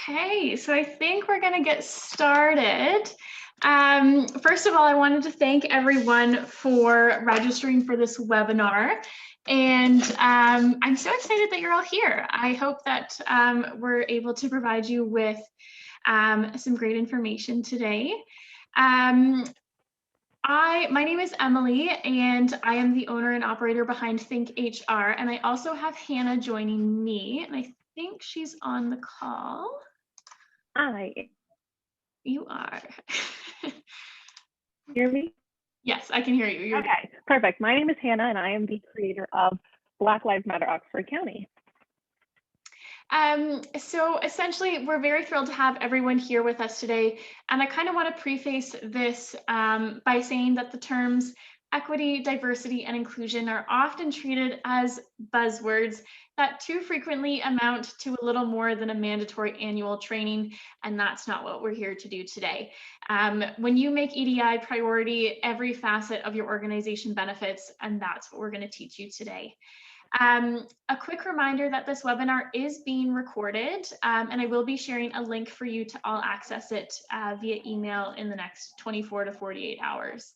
Okay, so I think we're going to get started. First of all, I wanted to thank everyone for registering for this webinar. And I'm so excited that you're all here. I hope that we're able to provide you with some great information today. My name is Emily, and I am the owner and operator behind Think HR. And I also have Hannah joining me, and I think she's on the call. Hi. You are. Hear me? Yes, I can hear you. Okay, perfect. My name is Hannah, and I am the creator of Black Lives Matter Oxford County. So essentially, we're very thrilled to have everyone here with us today. And I kind of want to preface this by saying that the terms equity, diversity, and inclusion are often treated as buzzwords that too frequently amount to a little more than a mandatory annual training. And that's not what we're here to do today. When you make EDI priority, every facet of your organization benefits, and that's what we're going to teach you today. A quick reminder that this webinar is being recorded, and I will be sharing a link for you to all access it via email in the next 24 to 48 hours.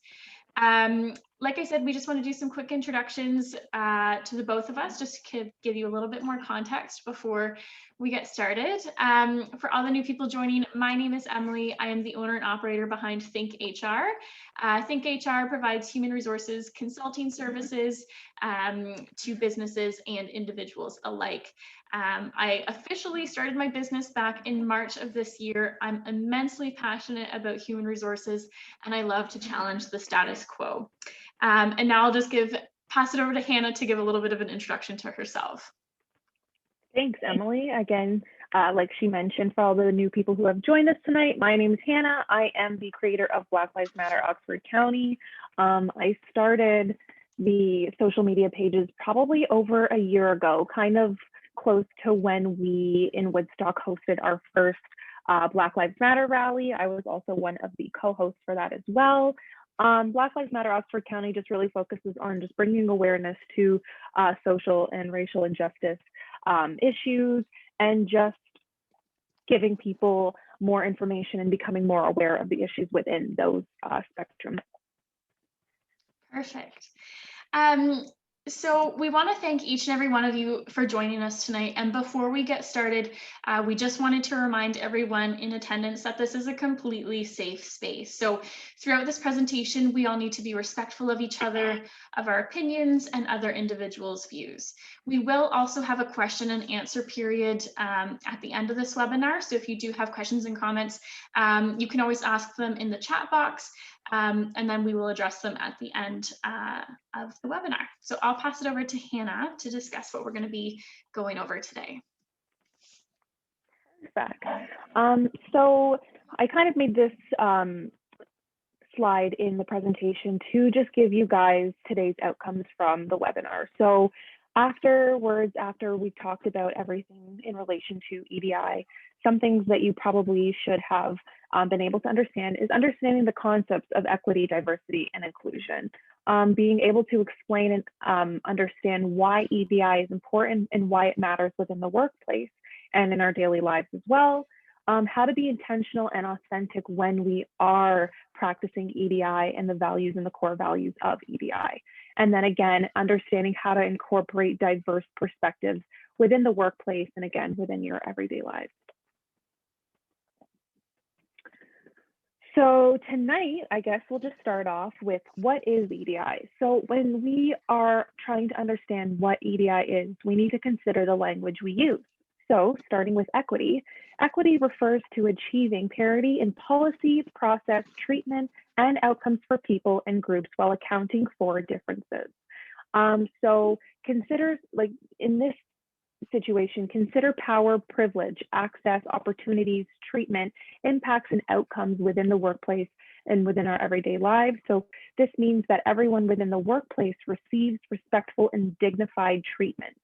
Like I said, we just want to do some quick introductions to the both of us, just to give you a little bit more context before we get started. For all the new people joining, my name is Emily. I am the owner and operator behind Think HR. Think HR provides human resources consulting services to businesses and individuals alike. I officially started my business back in March of this year. I'm immensely passionate about human resources, and I love to challenge the status quo. And now I'll just pass it over to Hannah to give a little bit of an introduction to herself. Thanks, Emily. Again, like she mentioned, for all the new people who have joined us tonight, my name is Hannah. I am the creator of Black Lives Matter Oxford County. I started the social media pages probably over a year ago, kind of close to when we in Woodstock hosted our first Black Lives Matter rally. I was also one of the co-hosts for that as well. Black Lives Matter Oxford County just really focuses on just bringing awareness to social and racial injustice issues, and just giving people more information and becoming more aware of the issues within those spectrums. Perfect. So we want to thank each and every one of you for joining us tonight. And before we get started, we just wanted to remind everyone in attendance that this is a completely safe space. So throughout this presentation, we all need to be respectful of each other, of our opinions, and other individuals' views. We will also have a question and answer period at the end of this webinar. So if you do have questions and comments, you can always ask them in the chat box. And then we will address them at the end of the webinar. So I'll pass it over to Hannah to discuss what we're going to be going over today. Perfect. So I kind of made this slide in the presentation to just give you guys today's outcomes from the webinar. So afterwards, after we talked about everything in relation to EDI, some things that you probably should have been able to understand is understanding the concepts of equity, diversity, and inclusion. Being able to explain and understand why EDI is important and why it matters within the workplace and in our daily lives as well. How to be intentional and authentic when we are practicing EDI and the values and the core values of EDI. And then again, understanding how to incorporate diverse perspectives within the workplace and again, within your everyday lives. So tonight, I guess we'll just start off with what is EDI. So when we are trying to understand what EDI is, we need to consider the language we use. So starting with equity, equity refers to achieving parity in policy, process, treatment, and outcomes for people and groups while accounting for differences. So consider, like in this situation, consider power, privilege, access, opportunities, treatment, impacts, and outcomes within the workplace and within our everyday lives. So this means that everyone within the workplace receives respectful and dignified treatment.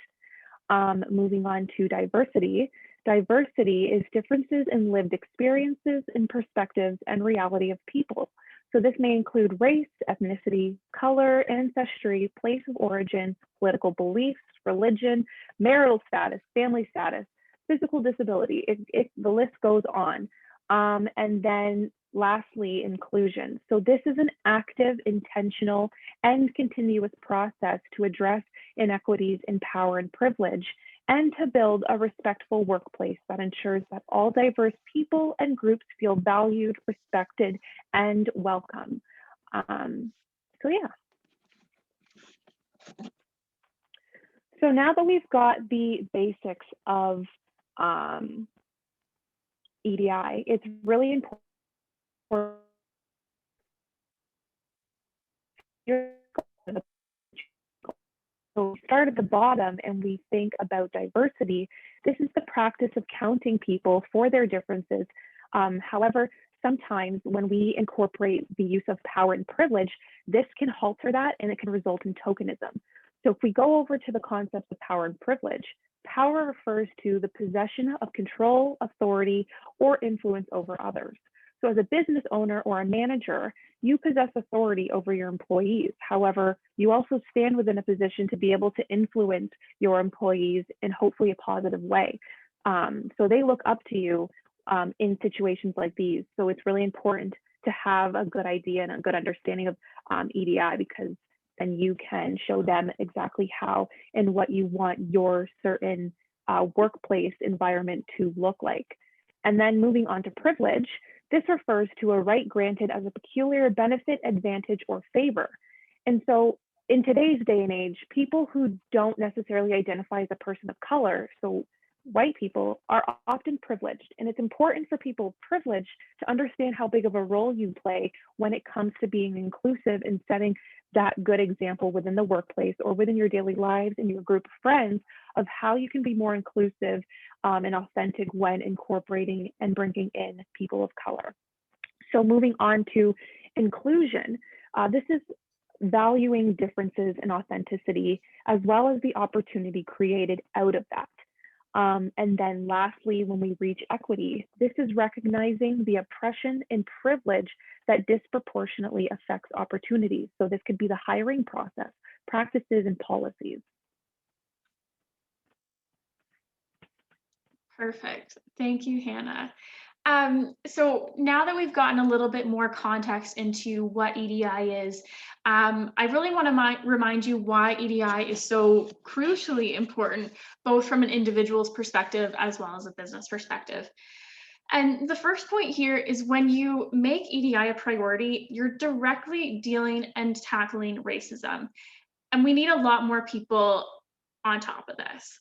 Moving on to diversity. Diversity is differences in lived experiences and perspectives and reality of people. So this may include race, ethnicity, color, ancestry, place of origin, political beliefs, religion, marital status, family status, physical disability. The list goes on. And then lastly, inclusion. So this is an active, intentional, and continuous process to address inequities in power and privilege, and to build a respectful workplace that ensures that all diverse people and groups feel valued, respected, and welcome. So yeah. So now that we've got the basics of EDI, it's really important so we start at the bottom and we think about diversity. This is the practice of counting people for their differences. However, sometimes when we incorporate the use of power and privilege, this can halter that and it can result in tokenism. So if we go over to the concept of power and privilege, power refers to the possession of control, authority, or influence over others. So as a business owner or a manager, you possess authority over your employees. However, you also stand within a position to be able to influence your employees in hopefully a positive way. So they look up to you in situations like these. So it's really important to have a good idea and a good understanding of EDI, because then you can show them exactly how and what you want your certain workplace environment to look like. And then moving on to privilege, this refers to a right granted as a peculiar benefit, advantage, or favor. And so in today's day and age, people who don't necessarily identify as a person of color, so white people, are often privileged. And it's important for people of privilege to understand how big of a role you play when it comes to being inclusive and setting that good example within the workplace or within your daily lives and your group of friends of how you can be more inclusive and authentic when incorporating and bringing in people of color. So moving on to inclusion, this is valuing differences and authenticity, as well as the opportunity created out of that. And then lastly, when we reach equity, this is recognizing the oppression and privilege that disproportionately affects opportunities. So this could be the hiring process, practices, and policies. Perfect. Thank you, Hannah. So now that we've gotten a little bit more context into what EDI is, I really want to remind you why EDI is so crucially important, both from an individual's perspective as well as a business perspective. And the first point here is when you make EDI a priority, you're directly dealing and tackling racism. And we need a lot more people on top of this.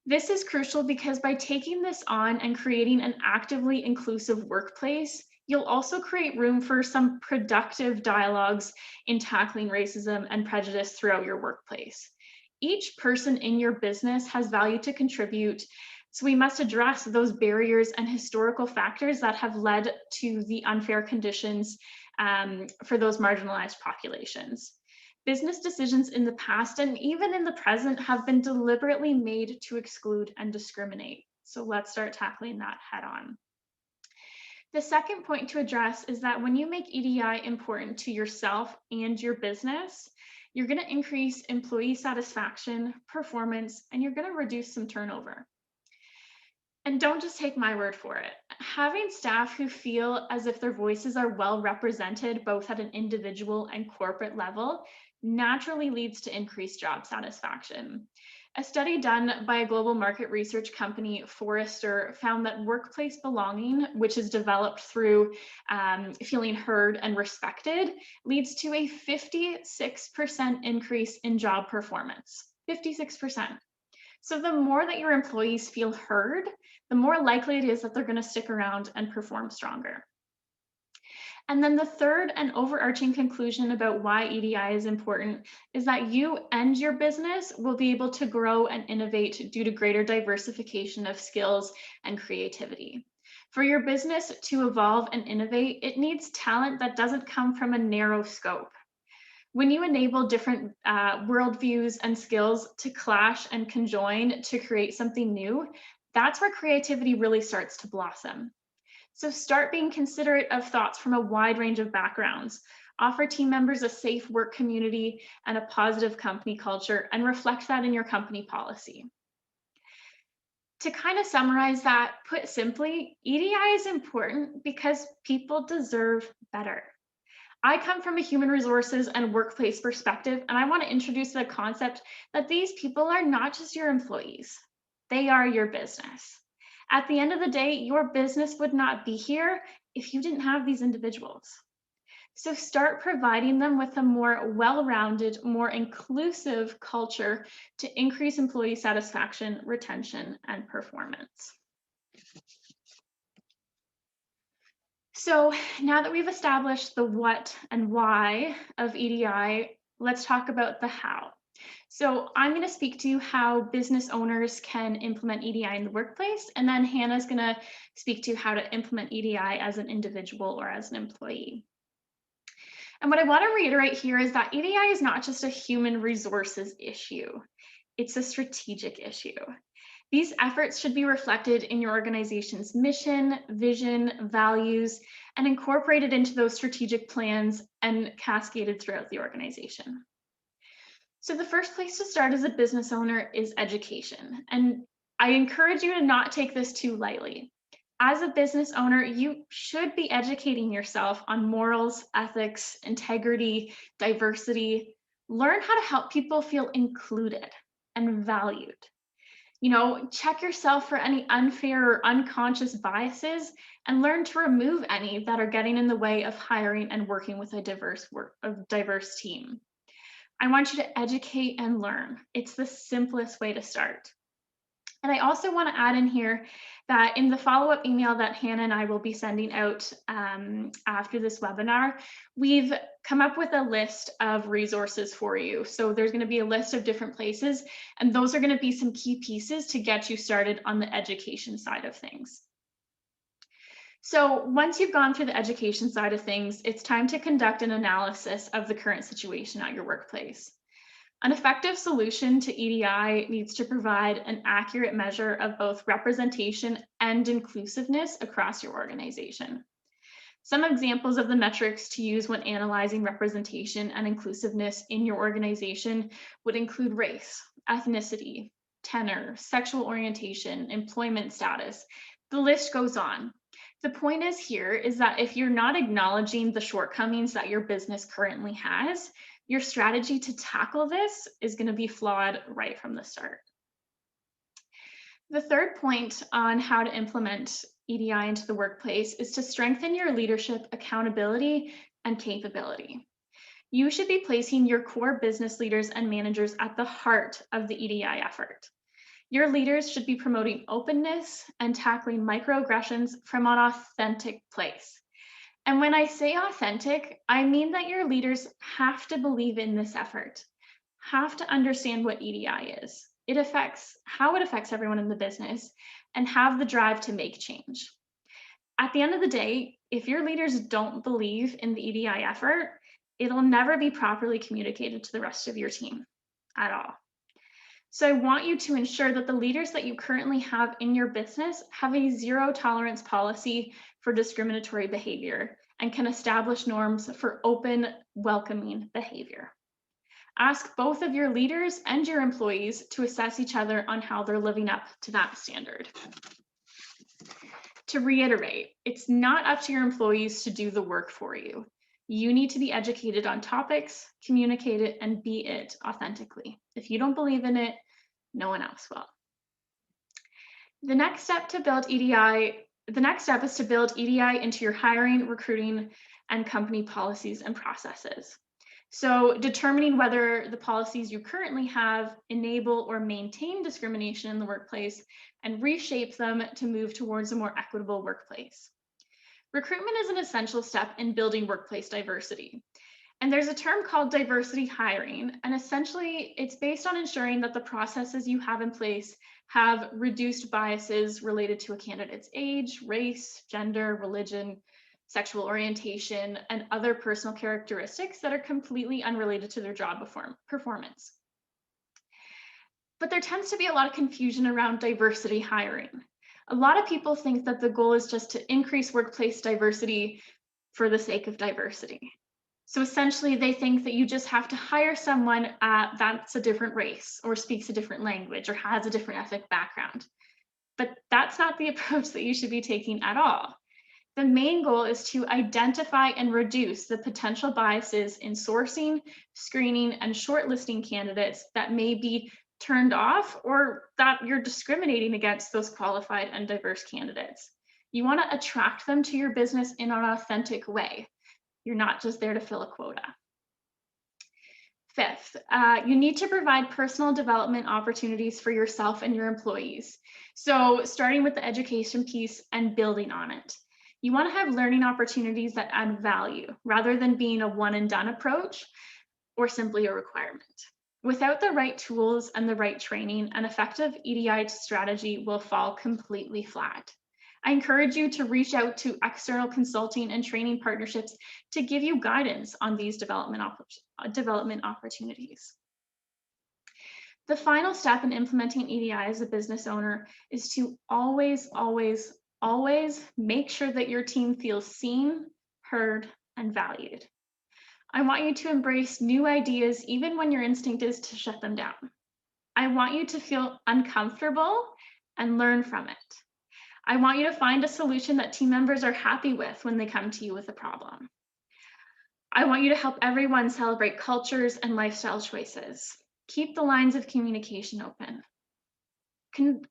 This is crucial because by taking this on and creating an actively inclusive workplace, you'll also create room for some productive dialogues in tackling racism and prejudice throughout your workplace. Each person in your business has value to contribute, so we must address those barriers and historical factors that have led to the unfair conditions for those marginalized populations. Business decisions in the past and even in the present have been deliberately made to exclude and discriminate. So let's start tackling that head on. The second point to address is that when you make EDI important to yourself and your business, you're going to increase employee satisfaction, performance, and you're going to reduce some turnover. And don't just take my word for it. Having staff who feel as if their voices are well represented, both at an individual and corporate level, naturally leads to increased job satisfaction. A study done by a global market research company, Forrester, found that workplace belonging, which is developed through feeling heard and respected, leads to a 56% increase in job performance. 56%. So the more that your employees feel heard, the more likely it is that they're going to stick around and perform stronger. And then the third and overarching conclusion about why EDI is important is that you and your business will be able to grow and innovate due to greater diversification of skills and creativity. For your business to evolve and innovate, it needs talent that doesn't come from a narrow scope. When you enable different worldviews and skills to clash and conjoin to create something new, that's where creativity really starts to blossom. So start being considerate of thoughts from a wide range of backgrounds. Offer team members a safe work community and a positive company culture, and reflect that in your company policy. To kind of summarize that, put simply, EDI is important because people deserve better. I come from a human resources and workplace perspective, and I want to introduce the concept that these people are not just your employees, they are your business. At the end of the day, your business would not be here if you didn't have these individuals. So start providing them with a more well-rounded, more inclusive culture to increase employee satisfaction, retention, and performance. So now that we've established the what and why of EDI, let's talk about the how. So I'm going to speak to you how business owners can implement EDI in the workplace, and then Hannah's going to speak to you how to implement EDI as an individual or as an employee. And what I want to reiterate here is that EDI is not just a human resources issue, it's a strategic issue. These efforts should be reflected in your organization's mission, vision, values, and incorporated into those strategic plans and cascaded throughout the organization. So the first place to start as a business owner is education. And I encourage you to not take this too lightly. As a business owner, you should be educating yourself on morals, ethics, integrity, diversity. Learn how to help people feel included and valued. Check yourself for any unfair or unconscious biases and learn to remove any that are getting in the way of hiring and working with a diverse team. I want you to educate and learn. It's the simplest way to start. And I also want to add in here that in the follow-up email that Hannah and I will be sending out after this webinar, we've come up with a list of resources for you. So there's going to be a list of different places, and those are going to be some key pieces to get you started on the education side of things. So once you've gone through the education side of things, it's time to conduct an analysis of the current situation at your workplace. An effective solution to EDI needs to provide an accurate measure of both representation and inclusiveness across your organization. Some examples of the metrics to use when analyzing representation and inclusiveness in your organization would include race, ethnicity, tenor, sexual orientation, employment status. The list goes on. The point is here is that if you're not acknowledging the shortcomings that your business currently has, your strategy to tackle this is going to be flawed right from the start. The third point on how to implement EDI into the workplace is to strengthen your leadership accountability and capability. You should be placing your core business leaders and managers at the heart of the EDI effort. Your leaders should be promoting openness and tackling microaggressions from an authentic place. And when I say authentic, I mean that your leaders have to believe in this effort, have to understand what EDI is, how it affects everyone in the business, and have the drive to make change. At the end of the day, if your leaders don't believe in the EDI effort, it'll never be properly communicated to the rest of your team at all. So I want you to ensure that the leaders that you currently have in your business have a zero tolerance policy for discriminatory behavior and can establish norms for open, welcoming behavior. Ask both of your leaders and your employees to assess each other on how they're living up to that standard. To reiterate, it's not up to your employees to do the work for you. You need to be educated on topics, communicate it, and be it authentically. If you don't believe in it, no one else will. The next step is to build EDI into your hiring, recruiting, and company policies and processes. So determining whether the policies you currently have enable or maintain discrimination in the workplace and reshape them to move towards a more equitable workplace. Recruitment is an essential step in building workplace diversity. And there's a term called diversity hiring, and essentially it's based on ensuring that the processes you have in place have reduced biases related to a candidate's age, race, gender, religion, sexual orientation, and other personal characteristics that are completely unrelated to their job performance. But there tends to be a lot of confusion around diversity hiring. A lot of people think that the goal is just to increase workplace diversity for the sake of diversity. So essentially, they think that you just have to hire someone that's a different race or speaks a different language or has a different ethnic background. but that's not the approach that you should be taking at all. The main goal is to identify and reduce the potential biases in sourcing, screening, and shortlisting candidates that may be turned off or that you're discriminating against those qualified and diverse candidates. You want to attract them to your business in an authentic way. You're not just there to fill a quota. Fifth, you need to provide personal development opportunities for yourself and your employees. So starting with the education piece and building on it. You want to have learning opportunities that add value rather than being a one and done approach or simply a requirement. Without the right tools and the right training, an effective EDI strategy will fall completely flat. I encourage you to reach out to external consulting and training partnerships to give you guidance on these development opportunities. The final step in implementing EDI as a business owner is to always, always, always make sure that your team feels seen, heard, and valued. I want you to embrace new ideas even when your instinct is to shut them down. I want you to feel uncomfortable and learn from it. I want you to find a solution that team members are happy with when they come to you with a problem. I want you to help everyone celebrate cultures and lifestyle choices. Keep the lines of communication open.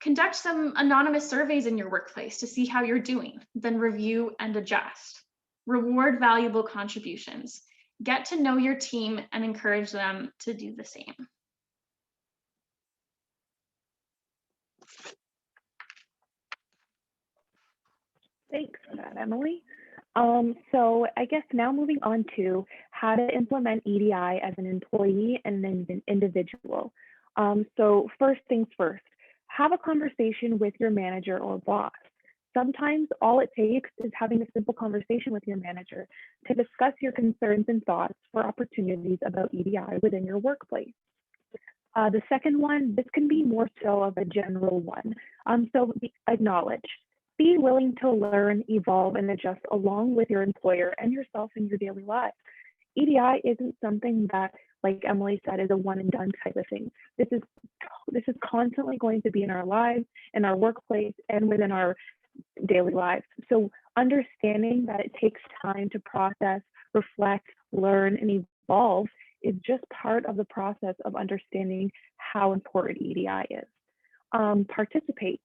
Conduct some anonymous surveys in your workplace to see how you're doing, then review and adjust. Reward valuable contributions. Get to know your team and encourage them to do the same. Thanks for that, Emily. So I guess now moving on to how to implement EDI as an employee and an individual. So first things first, have a conversation with your manager or boss. Sometimes all it takes is having a simple conversation with your manager to discuss your concerns and thoughts for opportunities about EDI within your workplace. The second one, this can be more so of a general one. Acknowledge. Be willing to learn, evolve, and adjust along with your employer and yourself in your daily life. EDI isn't something that, like Emily said, is a one and done type of thing. This is constantly going to be in our lives, in our workplace, and within our daily lives. So understanding that it takes time to process, reflect, learn, and evolve is just part of the process of understanding how important EDI is. Participate.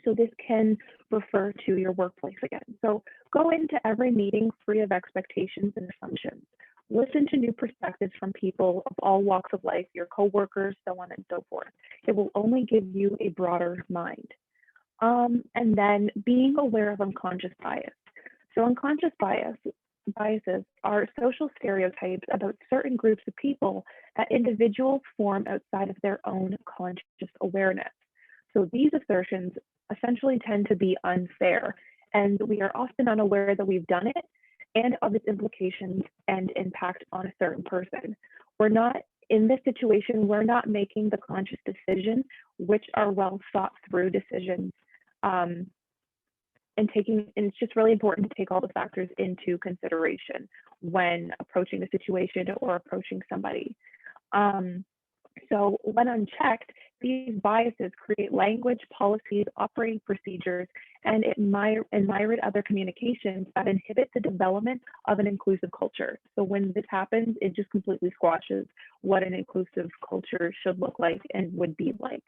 So this can refer to your workplace again. So go into every meeting free of expectations and assumptions. Listen to new perspectives from people of all walks of life, your coworkers, so on and so forth. It will only give you a broader mind. And then being aware of unconscious bias. So unconscious biases are social stereotypes about certain groups of people that individuals form outside of their own conscious awareness. So these assertions essentially tend to be unfair, and we are often unaware that we've done it and of its implications and impact on a certain person. We're not, in this situation, we're not making the conscious decisions, which are well thought through decisions. And it's just really important to take all the factors into consideration when approaching a situation or approaching somebody. So when unchecked, these biases create language, policies, operating procedures, and myriad other communications that inhibit the development of an inclusive culture. So when this happens, it just completely squashes what an inclusive culture should look like and would be like.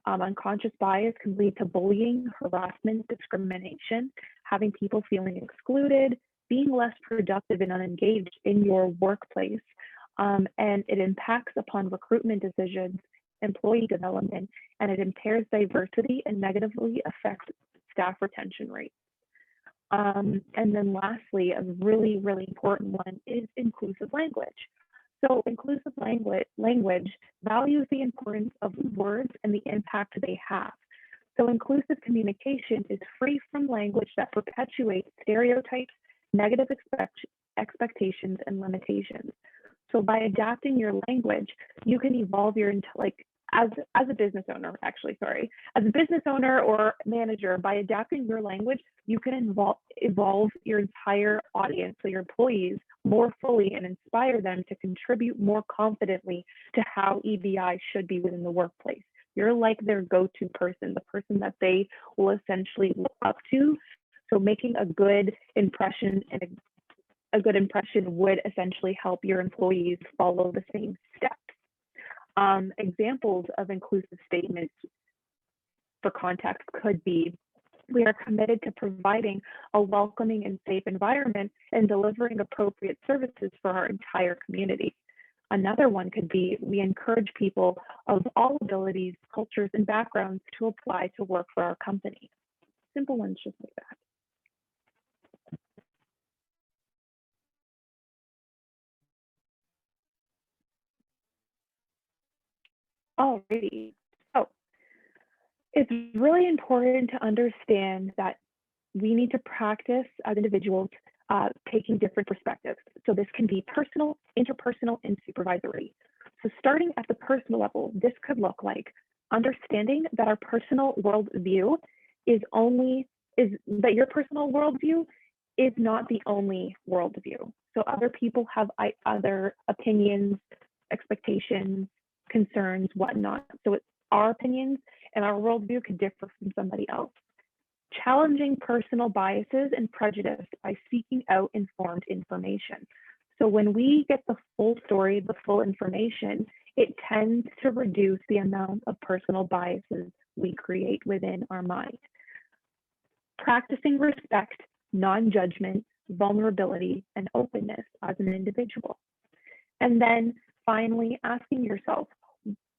Unconscious bias can lead to bullying, harassment, discrimination, having people feeling excluded, being less productive and unengaged in your workplace. And it impacts upon recruitment decisions, employee development, and it impairs diversity and negatively affects staff retention rates. And then lastly, a really, really important one is inclusive language. So inclusive language values the importance of words and the impact they have. So inclusive communication is free from language that perpetuates stereotypes, negative expectations, and limitations. So by adapting your language, you can evolve your, as a business owner, as a business owner or manager, by adapting your language, you can evolve your entire audience, so your employees, more fully and inspire them to contribute more confidently to how EDI should be within the workplace. You're like their go-to person, the person that they will essentially look up to. So making a good impression and a good impression would essentially help your employees follow the same steps. Examples of inclusive statements for context could be, we are committed to providing a welcoming and safe environment and delivering appropriate services for our entire community. Another one could be, we encourage people of all abilities, cultures, and backgrounds to apply to work for our company. Simple ones just like that. Alrighty, so it's really important to understand that we need to practice as individuals taking different perspectives. So this can be personal, interpersonal, and supervisory. So starting at the personal level, this could look like understanding that our personal worldview is that your personal worldview is not the only worldview. So other people have other opinions, expectations, concerns, whatnot. So it's our opinions and our worldview could differ from somebody else. Challenging personal biases and prejudice by seeking out informed information. So when we get the full story, the full information, it tends to reduce the amount of personal biases we create within our mind. Practicing respect, non-judgment, vulnerability, and openness as an individual. And then finally, asking yourself,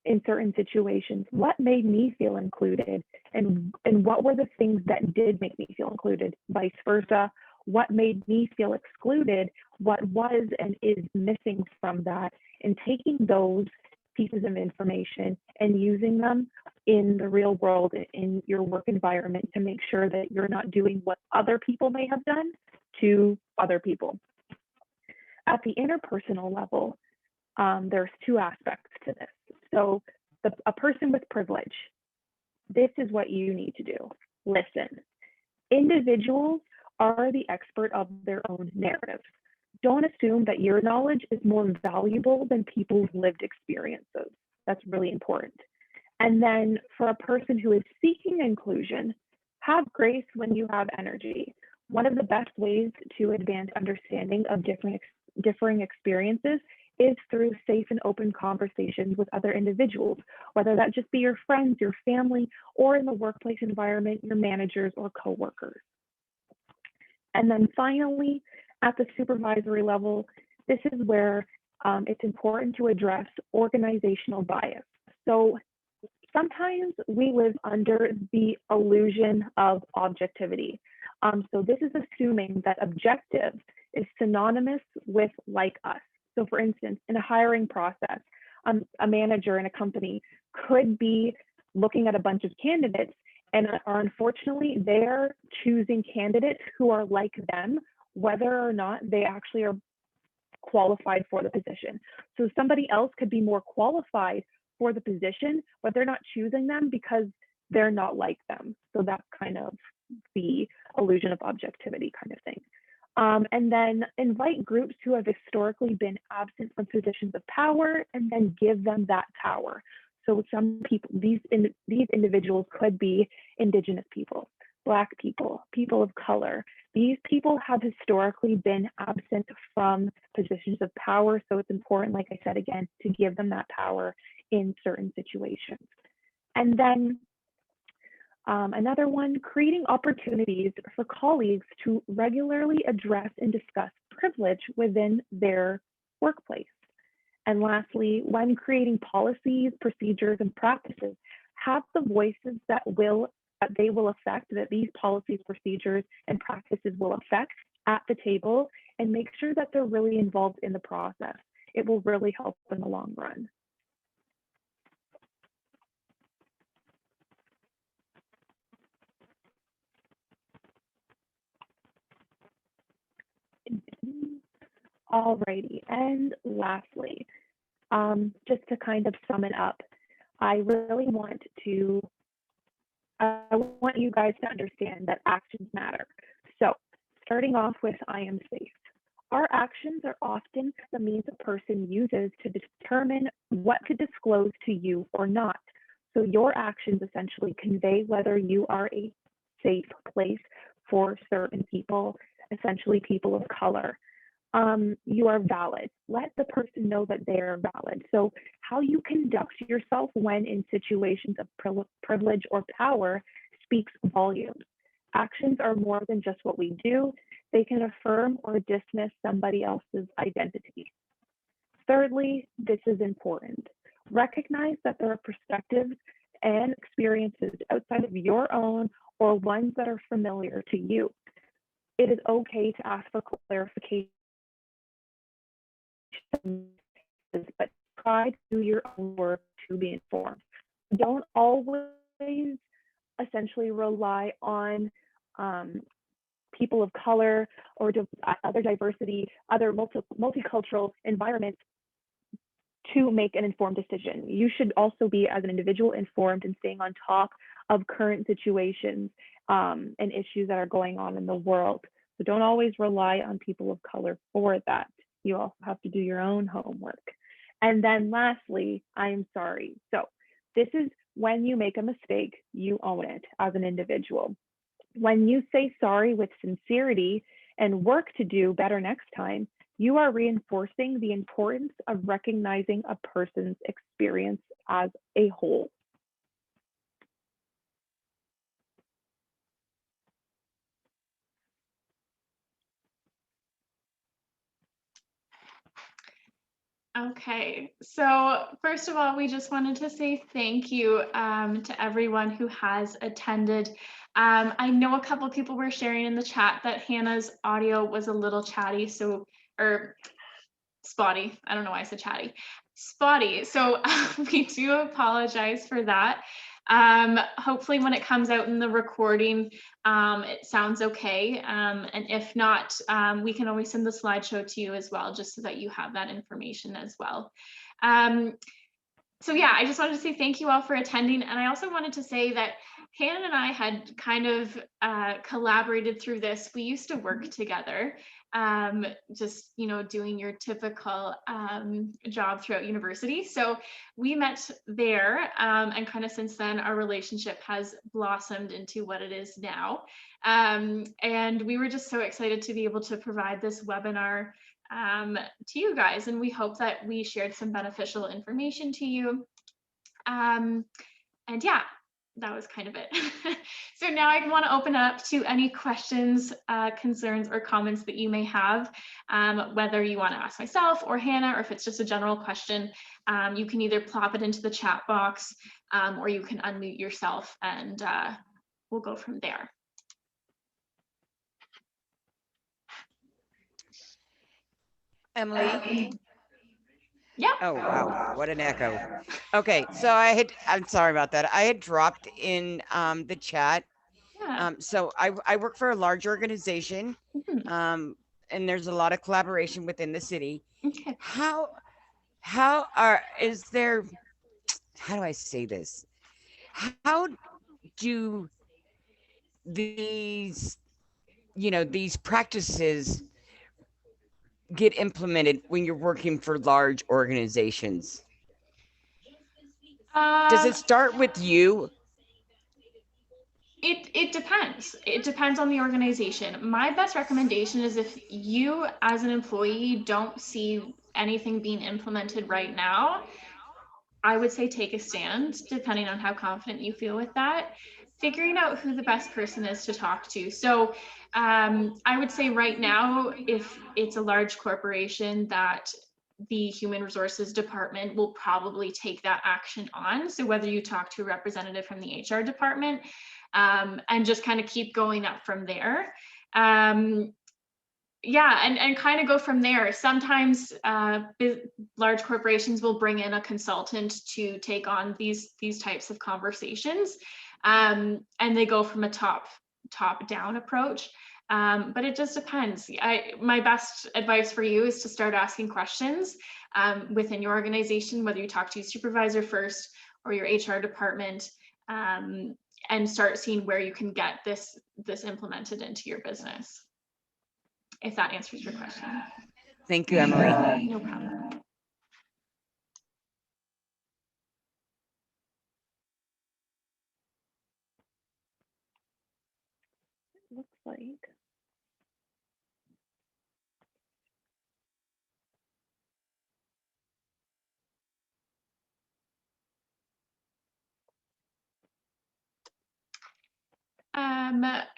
in certain situations, what made me feel included, and what were the things that did make me feel included, vice versa, what made me feel excluded, what was and is missing from that, and taking those pieces of information and using them in the real world, in your work environment, to make sure that you're not doing what other people may have done to other people. At the interpersonal level, there's two aspects to this. So a person with privilege, this is what you need to do. Listen. Individuals are the expert of their own narrative. Don't assume that your knowledge is more valuable than people's lived experiences. That's really important. And then for a person who is seeking inclusion, have grace when you have energy. One of the best ways to advance understanding of differing experiences is through safe and open conversations with other individuals, whether that just be your friends, your family, or in the workplace environment, your managers or coworkers. And then finally, at the supervisory level, this is where it's important to address organizational bias. So sometimes we live under the illusion of objectivity. So this is assuming that objective is synonymous with like us. So for instance, in a hiring process, a manager in a company could be looking at a bunch of candidates and unfortunately they're choosing candidates who are like them, whether or not they actually are qualified for the position. So somebody else could be more qualified for the position, but they're not choosing them because they're not like them. So that's kind of the illusion of objectivity kind of thing. And then invite groups who have historically been absent from positions of power and then give them that power. So some people, these individuals could be Indigenous people, Black people, people of color. These people have historically been absent from positions of power. So it's important, like I said again, to give them that power in certain situations. And then another one, creating opportunities for colleagues to regularly address and discuss privilege within their workplace. And lastly, when creating policies, procedures, and practices, have the voices that they will affect, that these policies, procedures, and practices will affect at the table, and make sure that they're really involved in the process. It will really help in the long run. Alrighty, and lastly, just to kind of sum it up, I want you guys to understand that actions matter. So starting off with I am safe. Our actions are often the means a person uses to determine what to disclose to you or not. So your actions essentially convey whether you are a safe place for certain people, essentially people of color. You are valid. Let the person know that they are valid. So how you conduct yourself when in situations of privilege or power speaks volumes. Actions are more than just what we do. They can affirm or dismiss somebody else's identity. Thirdly, this is important. Recognize that there are perspectives and experiences outside of your own or ones that are familiar to you. It is okay to ask for clarification, but try to do your own work to be informed. Don't always essentially rely on people of color or other diversity, other multicultural environments to make an informed decision. You should also be, as an individual, informed and staying on top of current situations and issues that are going on in the world. So don't always rely on people of color for that. You also have to do your own homework. And then lastly, I'm sorry. So this is when you make a mistake, you own it as an individual. When you say sorry with sincerity and work to do better next time, you are reinforcing the importance of recognizing a person's experience as a whole. Okay, so first of all, we just wanted to say thank you to everyone who has attended. I know a couple people were sharing in the chat that Hannah's audio was a little chatty, or spotty. I don't know why I said chatty. Spotty. So we do apologize for that. Hopefully when it comes out in the recording, it sounds okay. And if not, we can always send the slideshow to you as well, just so that you have that information as well. So yeah, I just wanted to say thank you all for attending. And I also wanted to say that Hannah and I had kind of collaborated through this. We used to work together, just, doing your typical job throughout university. So we met there, and kind of since then, our relationship has blossomed into what it is now. And we were just so excited to be able to provide this webinar to you guys, and we hope that we shared some beneficial information to you. And yeah, that was kind of it. So now I want to open up to any questions, concerns, or comments that you may have, whether you want to ask myself or Hannah, or if it's just a general question. You can either plop it into the chat box, or you can unmute yourself, and we'll go from there. Emily? Yeah. Oh, wow. What an echo. Okay, so I'm sorry about that. I had dropped in the chat. Yeah. So I work for a large organization, and there's a lot of collaboration within the city. Okay. How do I say this? How do these, these practices get implemented when you're working for large organizations? Does it start with you? It depends. It depends on the organization. My best recommendation is, if you as an employee don't see anything being implemented right now, I would say take a stand, depending on how confident you feel with that. Figuring out who the best person is to talk to. So I would say right now, if it's a large corporation, that the human resources department will probably take that action on. So whether you talk to a representative from the HR department, and just kind of keep going up from there. Yeah, and kind of go from there. Sometimes large corporations will bring in a consultant to take on these types of conversations, and they go from a top down approach. But it just depends. My best advice for you is to start asking questions within your organization, whether you talk to your supervisor first or your HR department, and start seeing where you can get this implemented into your business. If that answers your question. Thank you, Emily. No problem. looks like.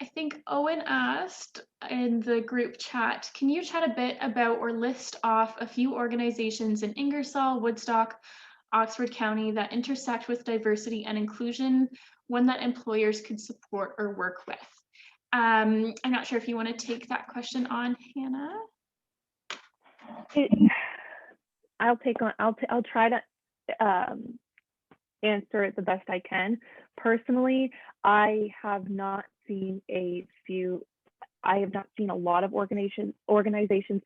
I think Owen asked in the group chat, can you chat a bit about or list off a few organizations in Ingersoll, Woodstock, Oxford County that intersect with diversity and inclusion, one that employers could support or work with? I'm not sure if you want to take that question on, Hannah. I'll try to answer it the best I can. Personally, I have not seen a lot of organizations,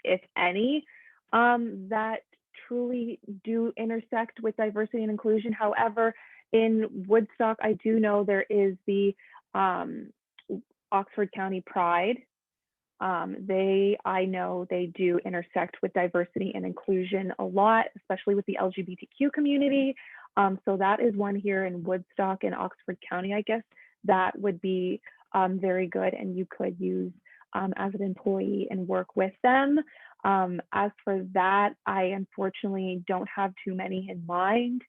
if any, that truly do intersect with diversity and inclusion. However, in Woodstock, I do know there is the Oxford County Pride. I know they do intersect with diversity and inclusion a lot, especially with the LGBTQ community. So that is one here in Woodstock and Oxford County, I guess, that would be very good, and you could use as an employee and work with them. As for that, I unfortunately don't have too many in mind.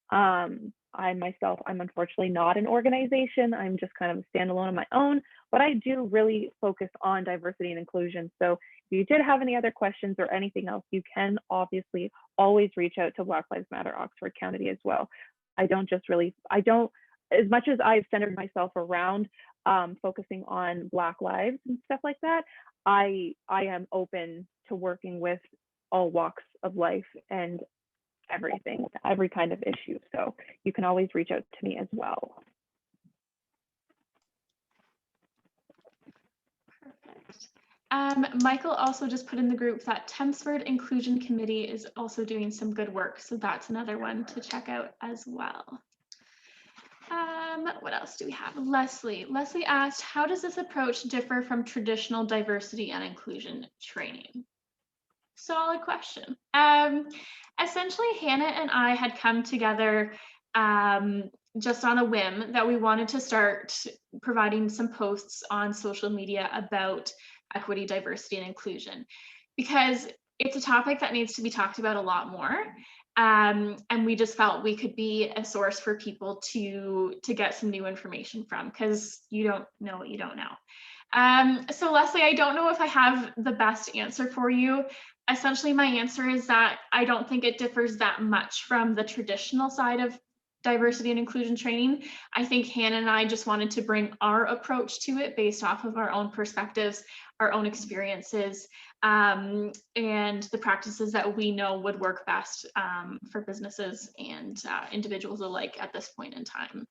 I'm unfortunately not an organization. I'm just kind of a standalone on my own, but I do really focus on diversity and inclusion. So if you did have any other questions or anything else, you can obviously always reach out to Black Lives Matter Oxford County as well. As much as I've centered myself around focusing on Black lives and stuff like that, I am open to working with all walks of life and everything, every kind of issue. So you can always reach out to me as well. Perfect. Michael also just put in the group that Tempsford Inclusion Committee is also doing some good work. So that's another one to check out as well. What else do we have? Leslie asked, how does this approach differ from traditional diversity and inclusion training? Solid question. Essentially, Hannah and I had come together just on a whim that we wanted to start providing some posts on social media about equity, diversity, and inclusion, because it's a topic that needs to be talked about a lot more. And we just felt we could be a source for people to get some new information from, because you don't know what you don't know. So Leslie, I don't know if I have the best answer for you. Essentially, my answer is that I don't think it differs that much from the traditional side of diversity and inclusion training. I think Hannah and I just wanted to bring our approach to it based off of our own perspectives, our own experiences, and the practices that we know would work best for businesses and individuals alike at this point in time.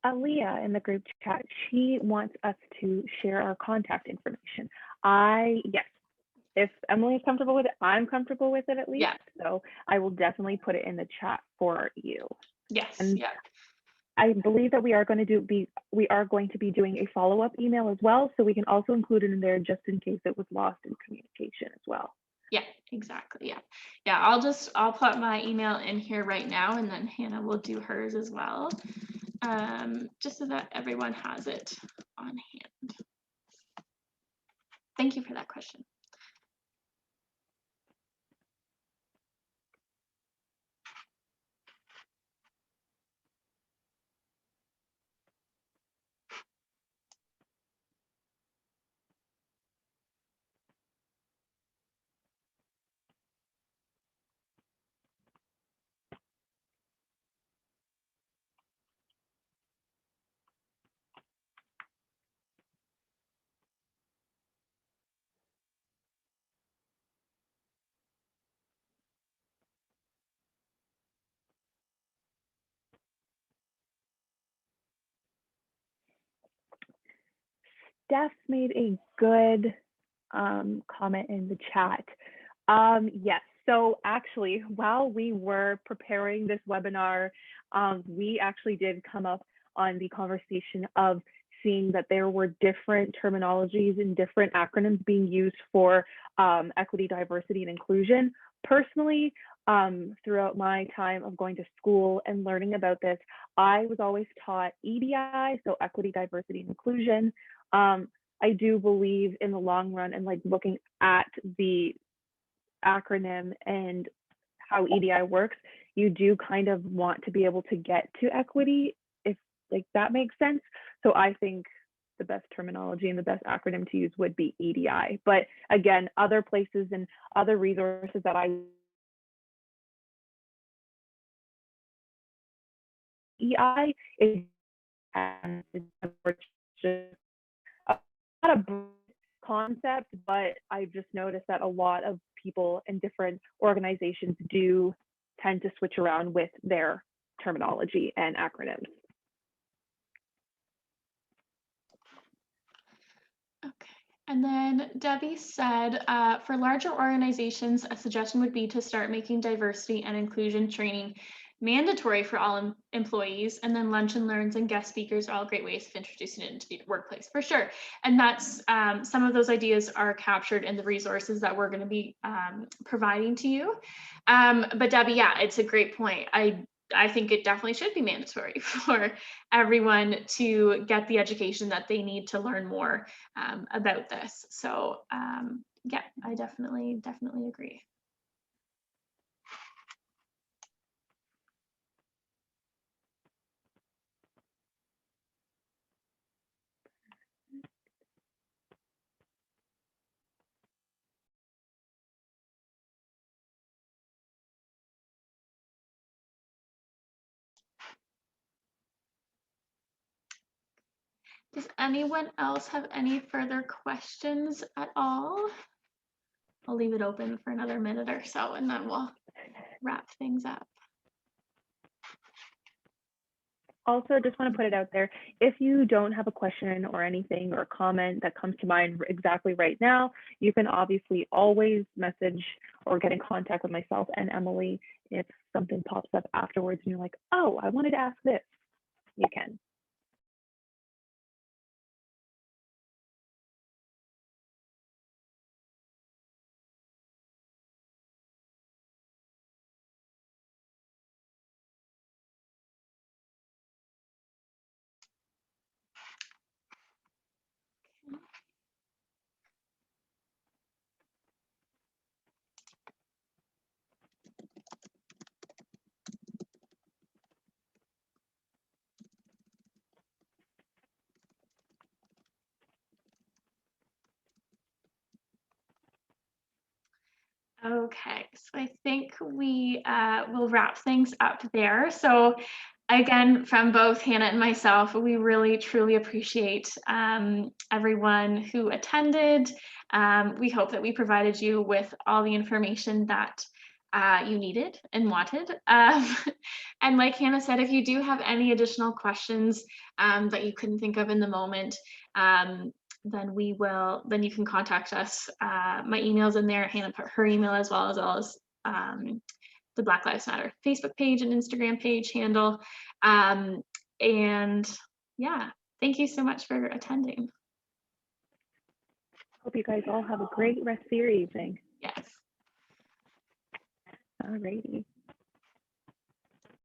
Aaliyah in the group chat, she wants us to share our contact information. Yes, if Emily is comfortable with it, I'm comfortable with it at least. Yeah. So I will definitely put it in the chat for you. Yes. And yeah. I believe that we are going to be doing a follow-up email as well, so we can also include it in there just in case it was lost in communication as well. Yeah, exactly. Yeah. I'll put my email in here right now, and then Hannah will do hers as well, just so that everyone has it on hand. Thank you for that question. Steph made a good comment in the chat. Yes, so actually, while we were preparing this webinar, we actually did come up on the conversation of seeing that there were different terminologies and different acronyms being used for equity, diversity, and inclusion. Personally, throughout my time of going to school and learning about this, I was always taught EDI, so equity, diversity, and inclusion. I do believe in the long run and like looking at the acronym and how EDI works, you do kind of want to be able to get to equity, if like that makes sense. So I think the best terminology and the best acronym to use would be EDI. But again, other places and other resources that I EI is just not a concept, but I've just noticed that a lot of people in different organizations do tend to switch around with their terminology and acronyms. Okay. And then Debbie said, for larger organizations, a suggestion would be to start making diversity and inclusion training mandatory for all employees, and then lunch and learns and guest speakers are all great ways of introducing it into the workplace, for sure. And that's some of those ideas are captured in the resources that we're going to be providing to you. But Debbie, yeah, it's a great point. I think it definitely should be mandatory for everyone to get the education that they need to learn more about this. So yeah, I definitely agree. Does anyone else have any further questions at all? I'll leave it open for another minute or so and then we'll wrap things up. Also, just want to put it out there, if you don't have a question or anything or comment that comes to mind exactly right now, you can obviously always message or get in contact with myself and Emily if something pops up afterwards and you're like, oh, I wanted to ask this, you can. Okay, so I think we will wrap things up there. So again, from both Hannah and myself, we really truly appreciate everyone who attended. We hope that we provided you with all the information that you needed and wanted. And like Hannah said, if you do have any additional questions that you couldn't think of in the moment, then you can contact us. My email's in there. Hannah put her email as well as the Black Lives Matter Facebook page and Instagram page handle. And yeah, thank you so much for attending. Hope you guys all have a great rest of your evening. Yes. Alrighty.